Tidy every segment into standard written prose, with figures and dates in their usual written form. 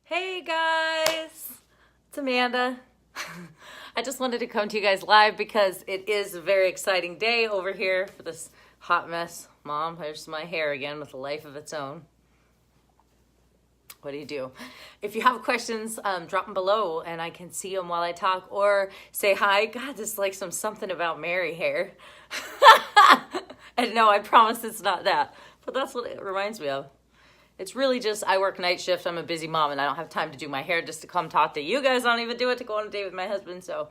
Hey guys, it's Amanda. I just wanted to come to you guys live because it is a very exciting day over here for this hot mess. Mom, there's my hair again with a life of its own. What do you do? If you have questions, drop them below and I can see them while I talk, or say hi. God, this is like something about Mary hair. And no, I promise it's not that, but that's what it reminds me of. It's really just, I work night shift, I'm a busy mom, and I don't have time to do my hair just to come talk to you guys. I don't even do it to go on a date with my husband. So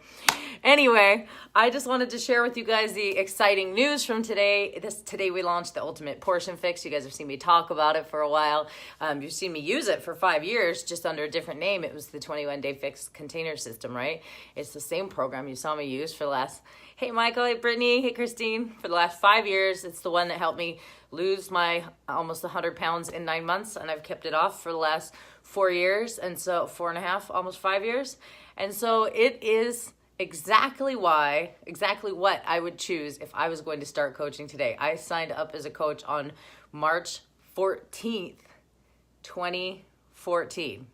anyway, I just wanted to share with you guys the exciting news from today. Today we launched the Ultimate Portion Fix. You guys have seen me talk about it for a while. You've seen me use it for 5 years, just under a different name. It was the 21-Day Fix Container System, right? It's the same program you saw me use for the last, hey Michael, hey Brittany, hey Christine, for the last 5 years. It's the one that helped me lose my almost 100 pounds in 9 months, and I've kept it off for the last 4 years, and so 4.5, almost 5 years. And so it is exactly what I would choose if I was going to start coaching today. I signed up as a coach on March 14th, 2014.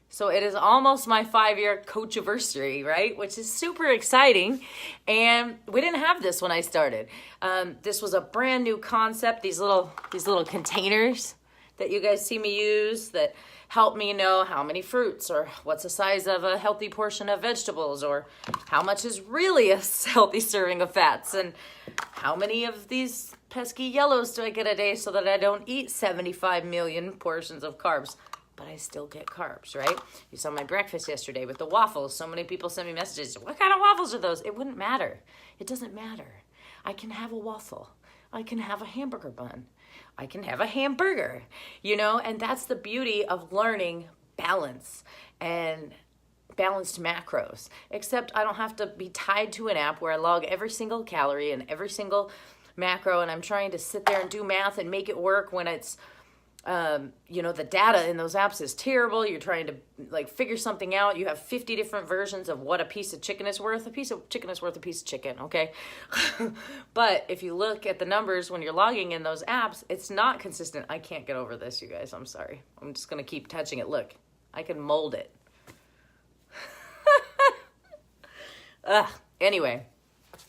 So it is almost my 5-year coach-anniversary, right? Which is super exciting. And we didn't have this when I started. This was a brand new concept, these little containers that you guys see me use that help me know how many fruits, or what's the size of a healthy portion of vegetables, or how much is really a healthy serving of fats, and how many of these pesky yellows do I get a day so that I don't eat 75 million portions of carbs. But I still get carbs, right? You saw my breakfast yesterday with the waffles. So many people send me messages, what kind of waffles are those? It wouldn't matter. It doesn't matter. I can have a waffle. I can have a hamburger bun. I can have a hamburger, and that's the beauty of learning balance and balanced macros. Except I don't have to be tied to an app where I log every single calorie and every single macro, and I'm trying to sit there and do math and make it work when it's the data in those apps is terrible. You're trying to figure something out. You have 50 different versions of what a piece of chicken is worth. A piece of chicken is worth a piece of chicken, okay? But if you look at the numbers when you're logging in those apps, it's not consistent. I can't get over this, you guys. I'm sorry. I'm just going to keep touching it. Look, I can mold it. Anyway,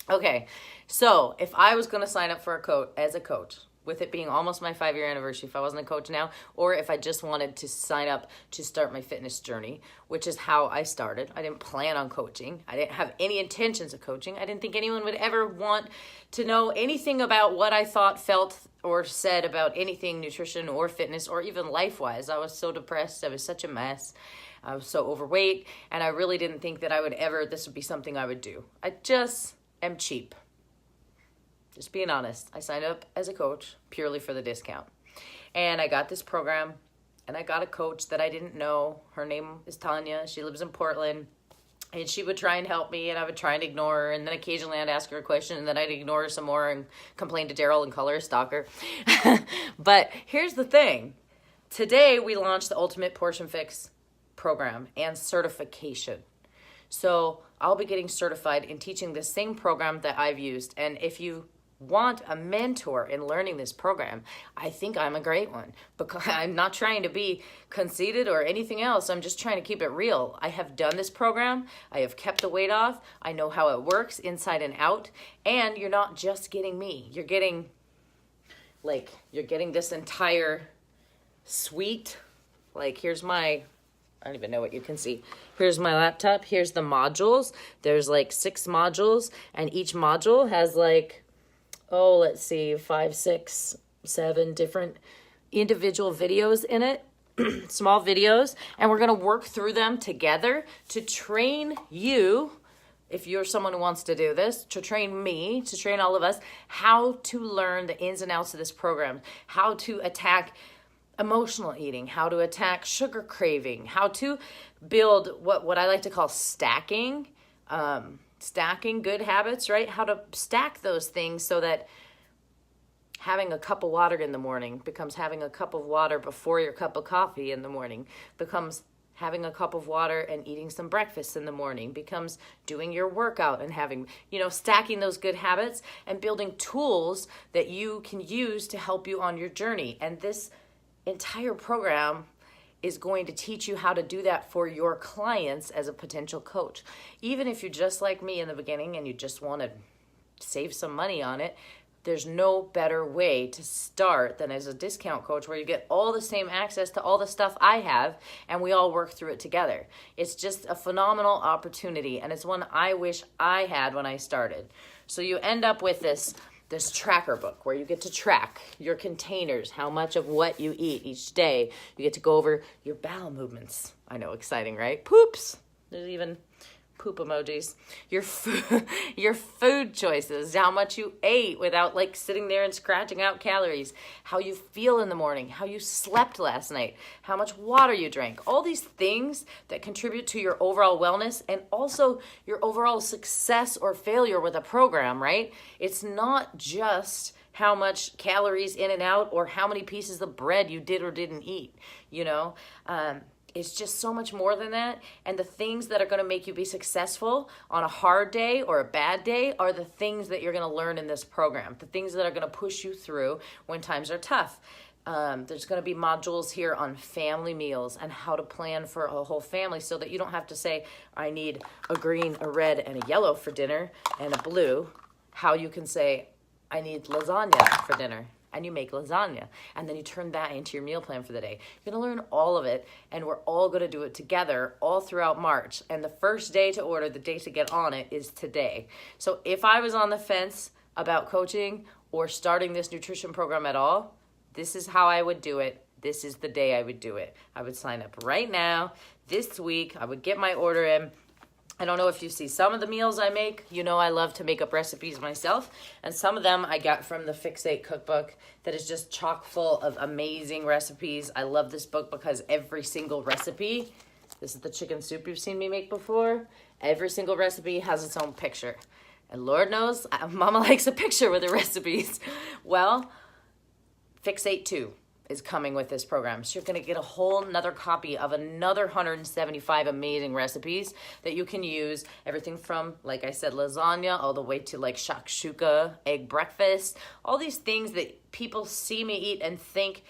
okay. So if I was going to sign up for as a coach, with it being almost my 5-year anniversary, if I wasn't a coach now, or if I just wanted to sign up to start my fitness journey, which is how I started. I didn't plan on coaching. I didn't have any intentions of coaching. I didn't think anyone would ever want to know anything about what I thought, felt, or said about anything nutrition or fitness or even life-wise. I was so depressed. I was such a mess. I was so overweight, and I really didn't think that this would be something I would do. I just am cheap. Just being honest, I signed up as a coach purely for the discount. And I got this program, and I got a coach that I didn't know. Her name is Tanya. She lives in Portland. And she would try and help me, and I would try and ignore her. And then occasionally I'd ask her a question, and then I'd ignore her some more and complain to Daryl and call her a stalker. But here's the thing. Today we launched the Ultimate Portion Fix program and certification. So I'll be getting certified in teaching the same program that I've used. And if you want a mentor in learning this program, I think I'm a great one, because I'm not trying to be conceited or anything else. I'm just trying to keep it real. I have done this program. I have kept the weight off. I know how it works inside and out. And you're not just getting me. You're getting this entire suite. Here's my, I don't even know what you can see. Here's my laptop. Here's the modules. There's 6 modules, and each module has let's see, 5, 6, 7 different individual videos in it, small videos, and we're going to work through them together to train you, if you're someone who wants to do this, to train me, to train all of us, how to learn the ins and outs of this program, how to attack emotional eating, how to attack sugar craving, how to build what I like to call stacking good habits, right? How to stack those things so that having a cup of water in the morning becomes having a cup of water before your cup of coffee in the morning, becomes having a cup of water and eating some breakfast in the morning, becomes doing your workout and having, stacking those good habits and building tools that you can use to help you on your journey. And this entire program is going to teach you how to do that for your clients as a potential coach. Even if you're just like me in the beginning and you just want to save some money on it, there's no better way to start than as a discount coach, where you get all the same access to all the stuff I have and we all work through it together. It's just a phenomenal opportunity, and it's one I wish I had when I started. So you end up with this tracker book where you get to track your containers, how much of what you eat each day. You get to go over your bowel movements. I know, exciting, right? Poops. There's even poop emojis. Your food choices, how much you ate without like sitting there and scratching out calories, how you feel in the morning, how you slept last night, how much water you drank, all these things that contribute to your overall wellness and also your overall success or failure with a program, right? It's not just how much calories in and out or how many pieces of bread you did or didn't eat, you know? It's just so much more than that. And the things that are going to make you be successful on a hard day or a bad day are the things that you're going to learn in this program, the things that are going to push you through when times are tough. There's going to be modules here on family meals and how to plan for a whole family so that you don't have to say, I need a green, a red, and a yellow for dinner and a blue. How you can say, I need lasagna for dinner. And you make lasagna, and then you turn that into your meal plan for the day. You're gonna learn all of it, and we're all gonna do it together all throughout March. And the first day to order, the day to get on it, is today. So if I was on the fence about coaching or starting this nutrition program at all, this is how I would do it. This is the day I would do it. I would sign up right now, this week. I would get my order in. I don't know if you see some of the meals I make. You know I love to make up recipes myself. And some of them I got from the Fix8 cookbook that is just chock full of amazing recipes. I love this book because every single recipe, this is the chicken soup you've seen me make before, every single recipe has its own picture. And Lord knows, Mama likes a picture with her recipes. Well, Fix8 too is coming with this program. So you're going to get a whole nother copy of another 175 amazing recipes that you can use. Everything from, like I said, lasagna, all the way to like shakshuka, egg breakfast, all these things that people see me eat and think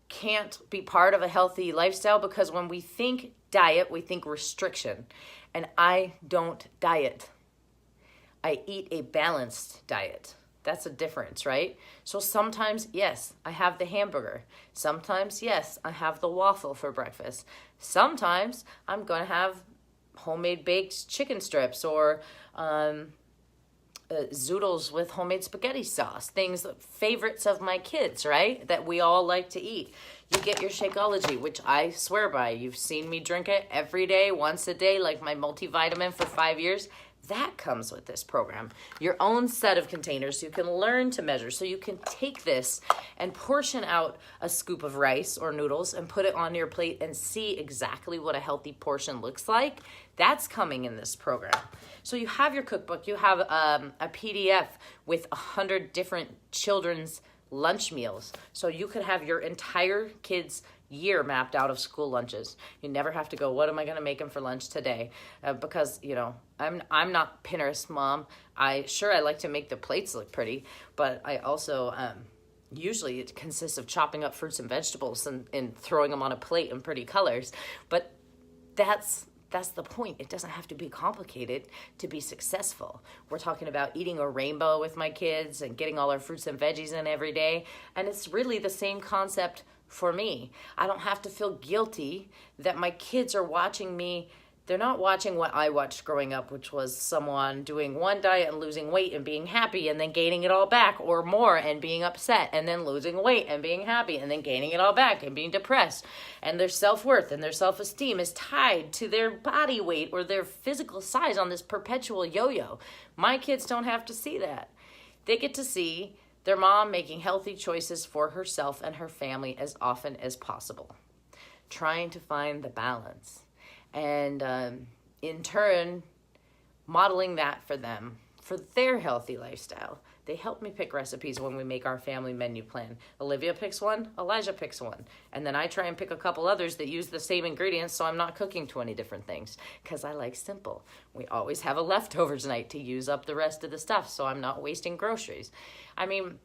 can't be part of a healthy lifestyle, because when we think diet, we think restriction. And I don't diet. I eat a balanced diet. That's a difference, right? So sometimes, yes, I have the hamburger. Sometimes, yes, I have the waffle for breakfast. Sometimes I'm going to have homemade baked chicken strips or zoodles with homemade spaghetti sauce, things, favorites of my kids, right? That we all like to eat. You get your Shakeology, which I swear by. You've seen me drink it every day, once a day, like my multivitamin for 5 years. That comes with this program. Your own set of containers so you can learn to measure. So you can take this and portion out a scoop of rice or noodles and put it on your plate and see exactly what a healthy portion looks like. That's coming in this program. So you have your cookbook. You have a PDF with 100 different children's lunch meals. So you could have your entire kids' year mapped out of school lunches. You never have to go, what am I going to make them for lunch today? Because, you know, I'm not Pinterest mom. I like to make the plates look pretty, but I also, usually it consists of chopping up fruits and vegetables and throwing them on a plate in pretty colors. But that's the point. It doesn't have to be complicated to be successful. We're talking about eating a rainbow with my kids and getting all our fruits and veggies in every day. And it's really the same concept for me. I don't have to feel guilty that my kids are watching me. They're not watching what I watched growing up, which was someone doing one diet and losing weight and being happy and then gaining it all back or more and being upset and then losing weight and being happy and then gaining it all back and being depressed. And their self-worth and their self-esteem is tied to their body weight or their physical size on this perpetual yo-yo. My kids don't have to see that. They get to see their mom making healthy choices for herself and her family as often as possible, trying to find the balance. And in turn, modeling that for them, for their healthy lifestyle. They help me pick recipes when we make our family menu plan. Olivia picks one, Elijah picks one. And then I try and pick a couple others that use the same ingredients so I'm not cooking 20 different things because I like simple. We always have a leftovers night to use up the rest of the stuff so I'm not wasting groceries. I mean,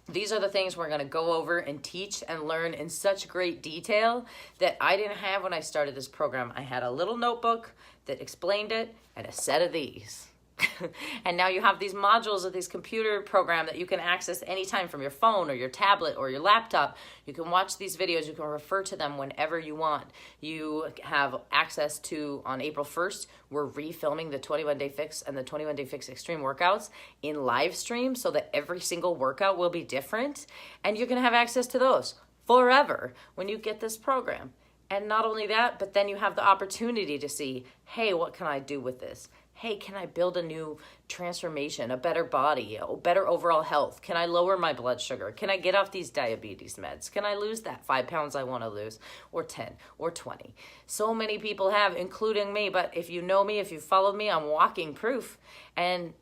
These are the things we're going to go over and teach and learn in such great detail that I didn't have when I started this program. I had a little notebook that explained it and a set of these. And now you have these modules of this computer program that you can access anytime from your phone or your tablet or your laptop. You can watch these videos. You can refer to them whenever you want. You have access to, on April 1st, we're refilming the 21-Day Fix and the 21-Day Fix Extreme workouts in live stream so that every single workout will be different. And you're going to have access to those forever when you get this program. And not only that, but then you have the opportunity to see, hey, what can I do with this? Hey, can I build a new transformation, a better body, a better overall health? Can I lower my blood sugar? Can I get off these diabetes meds? Can I lose that 5 pounds I want to lose, or 10 or 20? So many people have, including me, but if you know me, if you followed me, I'm walking proof. And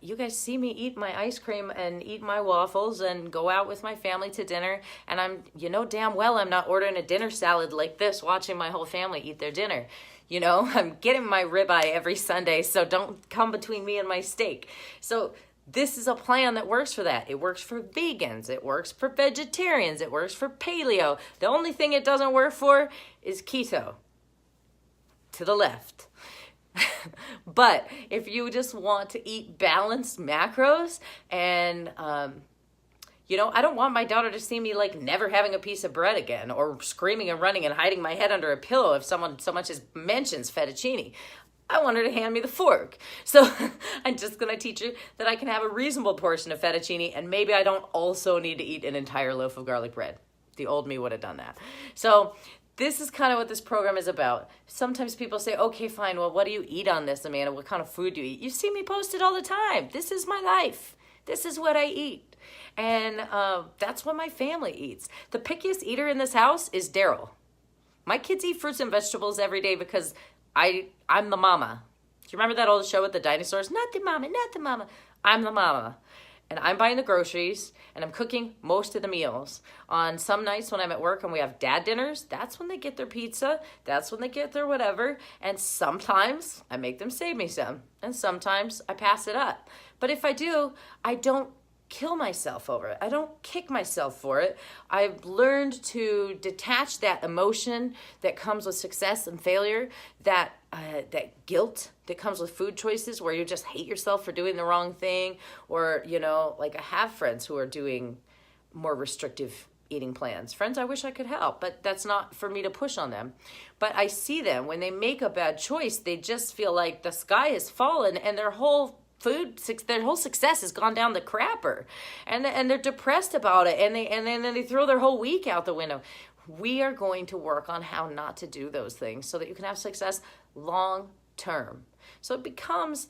you guys see me eat my ice cream and eat my waffles and go out with my family to dinner. And you know damn well I'm not ordering a dinner salad like this, watching my whole family eat their dinner. You know, I'm getting my ribeye every Sunday, so don't come between me and my steak. So this is a plan that works for that. It works for vegans. It works for vegetarians. It works for paleo. The only thing it doesn't work for is keto. To the left. But if you just want to eat balanced macros and, you know, I don't want my daughter to see me like never having a piece of bread again or screaming and running and hiding my head under a pillow if someone so much as mentions fettuccine. I want her to hand me the fork. So I'm just going to teach her that I can have a reasonable portion of fettuccine and maybe I don't also need to eat an entire loaf of garlic bread. The old me would have done that. So this is kind of what this program is about. Sometimes people say, okay, fine, well, what do you eat on this, Amanda? What kind of food do you eat? You see me post it all the time. This is my life. This is what I eat. And that's what my family eats. The pickiest eater in this house is Daryl. My kids eat fruits and vegetables every day because I'm the mama. Do you remember that old show with the dinosaurs? Not the mama, not the mama. I'm the mama. And I'm buying the groceries, and I'm cooking most of the meals. On some nights when I'm at work and we have dad dinners, that's when they get their pizza, that's when they get their whatever, and sometimes I make them save me some, and sometimes I pass it up. But if I do, I don't kill myself over it. I don't kick myself for it. I've learned to detach that emotion that comes with success and failure, that guilt that comes with food choices where you just hate yourself for doing the wrong thing, or, you know, like I have friends who are doing more restrictive eating plans. Friends I wish I could help, but that's not for me to push on them. But I see them, when they make a bad choice, they just feel like the sky has fallen and their whole success has gone down the crapper, and they're depressed about it, and then they throw their whole week out the window. We are going to work on how not to do those things so that you can have success long term. So it becomes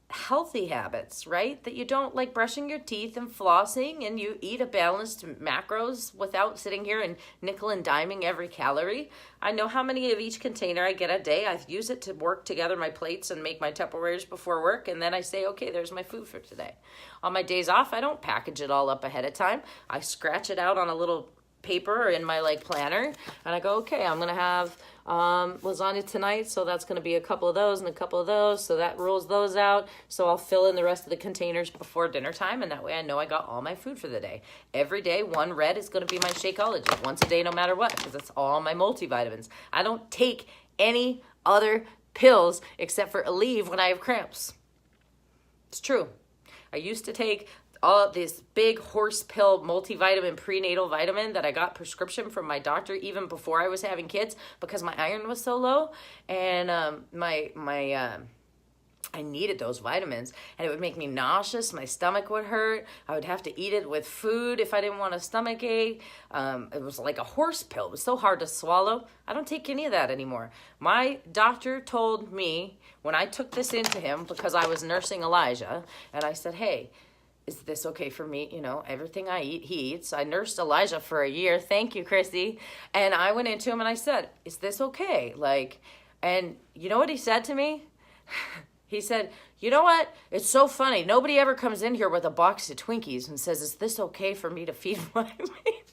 healthy habits, right? That you don't like brushing your teeth and flossing, and you eat a balanced macros without sitting here and nickel and diming every calorie. I know how many of each container I get a day. I use it to work together my plates and make my Tupperwares before work, and then I say, okay, there's my food for today. On my days off, I don't package it all up ahead of time. I scratch it out on a little paper or in my like planner, and I go, okay, I'm gonna have lasagna tonight, so that's gonna be a couple of those and a couple of those, so that rolls those out, so I'll fill in the rest of the containers before dinner time, and that way I know I got all my food for the day. Every day, one red is gonna be my Shakeology, once a day no matter what, because that's all my multivitamins. I don't take any other pills except for Aleve when I have cramps. It's true. I used to take all this big horse pill multivitamin prenatal vitamin that I got prescription from my doctor even before I was having kids because my iron was so low, and I needed those vitamins, and it would make me nauseous. My stomach would hurt. I would have to eat it with food if I didn't want a stomach ache. It was like a horse pill. It was so hard to swallow. I don't take any of that anymore. My doctor told me when I took this into him, because I was nursing Elijah, and I said, hey, is this okay for me? You know, everything I eat, he eats. I nursed Elijah for a year. Thank you, Chrissy. And I went into him and I said, is this okay? Like, and you know what he said to me? He said, you know what? It's so funny. Nobody ever comes in here with a box of Twinkies and says, is this okay for me to feed my baby?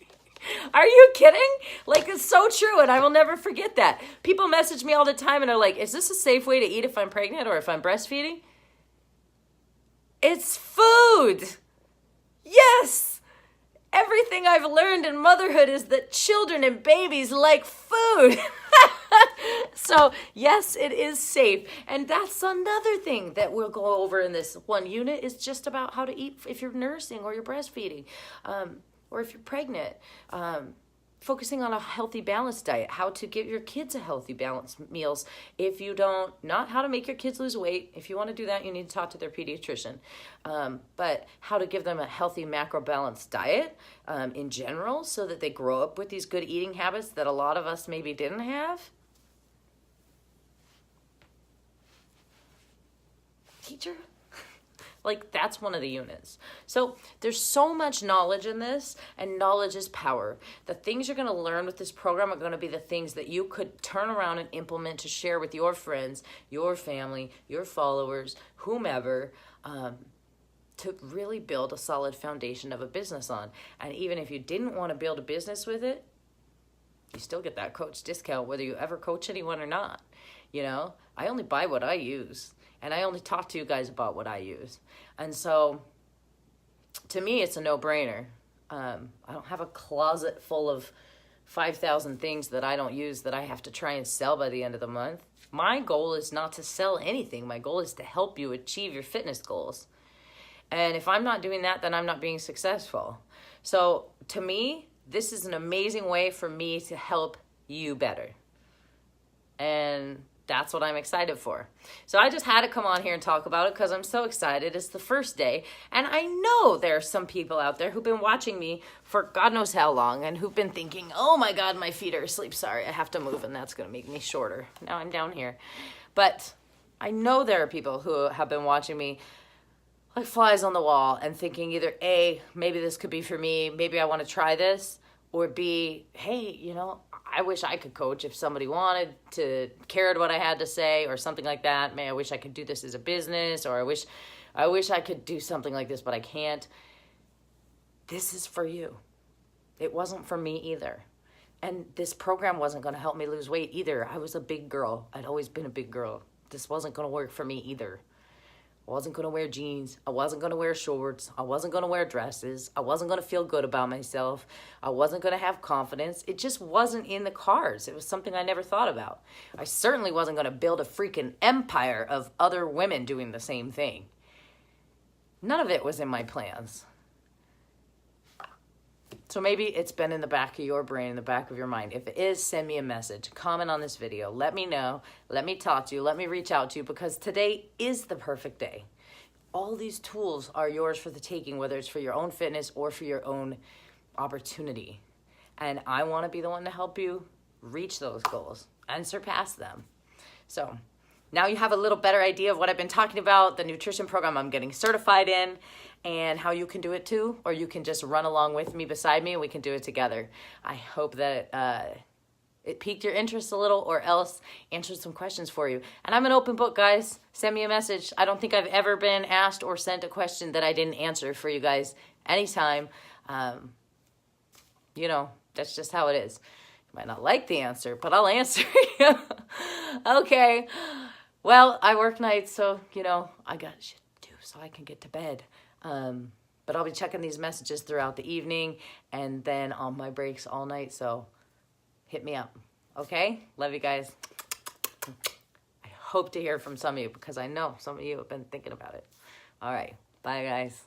Are you kidding? Like, it's so true, and I will never forget that. People message me all the time and are like, is this a safe way to eat if I'm pregnant or if I'm breastfeeding? It's food. Yes. everything I've learned in motherhood is that children and babies like food. So yes, it is safe. And that's another thing that we'll go over in this one unit, is just about how to eat if you're nursing or you're breastfeeding, or if you're pregnant. Focusing on a healthy, balanced diet, how to give your kids a healthy, balanced meals. If you don't, not how to make your kids lose weight. If you want to do that, you need to talk to their pediatrician. But how to give them a healthy, macro-balanced diet in general, so that they grow up with these good eating habits that a lot of us maybe didn't have. Teacher? Like, that's one of the units. So there's so much knowledge in this, and knowledge is power. The things you're going to learn with this program are going to be the things that you could turn around and implement to share with your friends, your family, your followers, whomever, to really build a solid foundation of a business on. And even if you didn't want to build a business with it, you still get that coach discount whether you ever coach anyone or not. You know, I only buy what I use. And I only talk to you guys about what I use. And so, to me, it's a no-brainer. I don't have a closet full of 5,000 things that I don't use that I have to try and sell by the end of the month. My goal is not to sell anything. My goal is to help you achieve your fitness goals. And if I'm not doing that, then I'm not being successful. So, to me, this is an amazing way for me to help you better. And that's what I'm excited for. So I just had to come on here and talk about it because I'm so excited. It's the first day. And I know there are some people out there who've been watching me for God knows how long and who've been thinking, oh my God, my feet are asleep. Sorry, I have to move and that's going to make me shorter. Now I'm down here. But I know there are people who have been watching me like flies on the wall and thinking either A, maybe this could be for me, maybe I want to try this, or B, hey, you know, I wish I could coach if somebody wanted to cared what I had to say or something like that. Man, I wish I could do this as a business, or I wish I could do something like this, but I can't. This is for you. It wasn't for me either. And this program wasn't going to help me lose weight either. I was a big girl. I'd always been a big girl. This wasn't going to work for me either. I wasn't going to wear jeans. I wasn't going to wear shorts. I wasn't going to wear dresses. I wasn't going to feel good about myself. I wasn't going to have confidence. It just wasn't in the cards. It was something I never thought about. I certainly wasn't going to build a freaking empire of other women doing the same thing. None of it was in my plans. So maybe it's been in the back of your brain, in the back of your mind. If it is, send me a message. Comment on this video. Let me know. Let me talk to you. Let me reach out to you, because today is the perfect day. All these tools are yours for the taking, whether it's for your own fitness or for your own opportunity. And I want to be the one to help you reach those goals and surpass them. So now you have a little better idea of what I've been talking about, the nutrition program I'm getting certified in, and how you can do it too, or you can just run along with me, beside me, and we can do it together. I hope that it piqued your interest a little, or else answered some questions for you. And I'm an open book, guys. Send me a message. I don't think I've ever been asked or sent a question that I didn't answer for you guys anytime. You know, that's just how it is. You might not like the answer, but I'll answer you. Okay. Well, I work nights, so, you know, I got shit to do so I can get to bed. But I'll be checking these messages throughout the evening and then on my breaks all night, so hit me up. Okay? Love you guys. I hope to hear from some of you, because I know some of you have been thinking about it. All right. Bye, guys.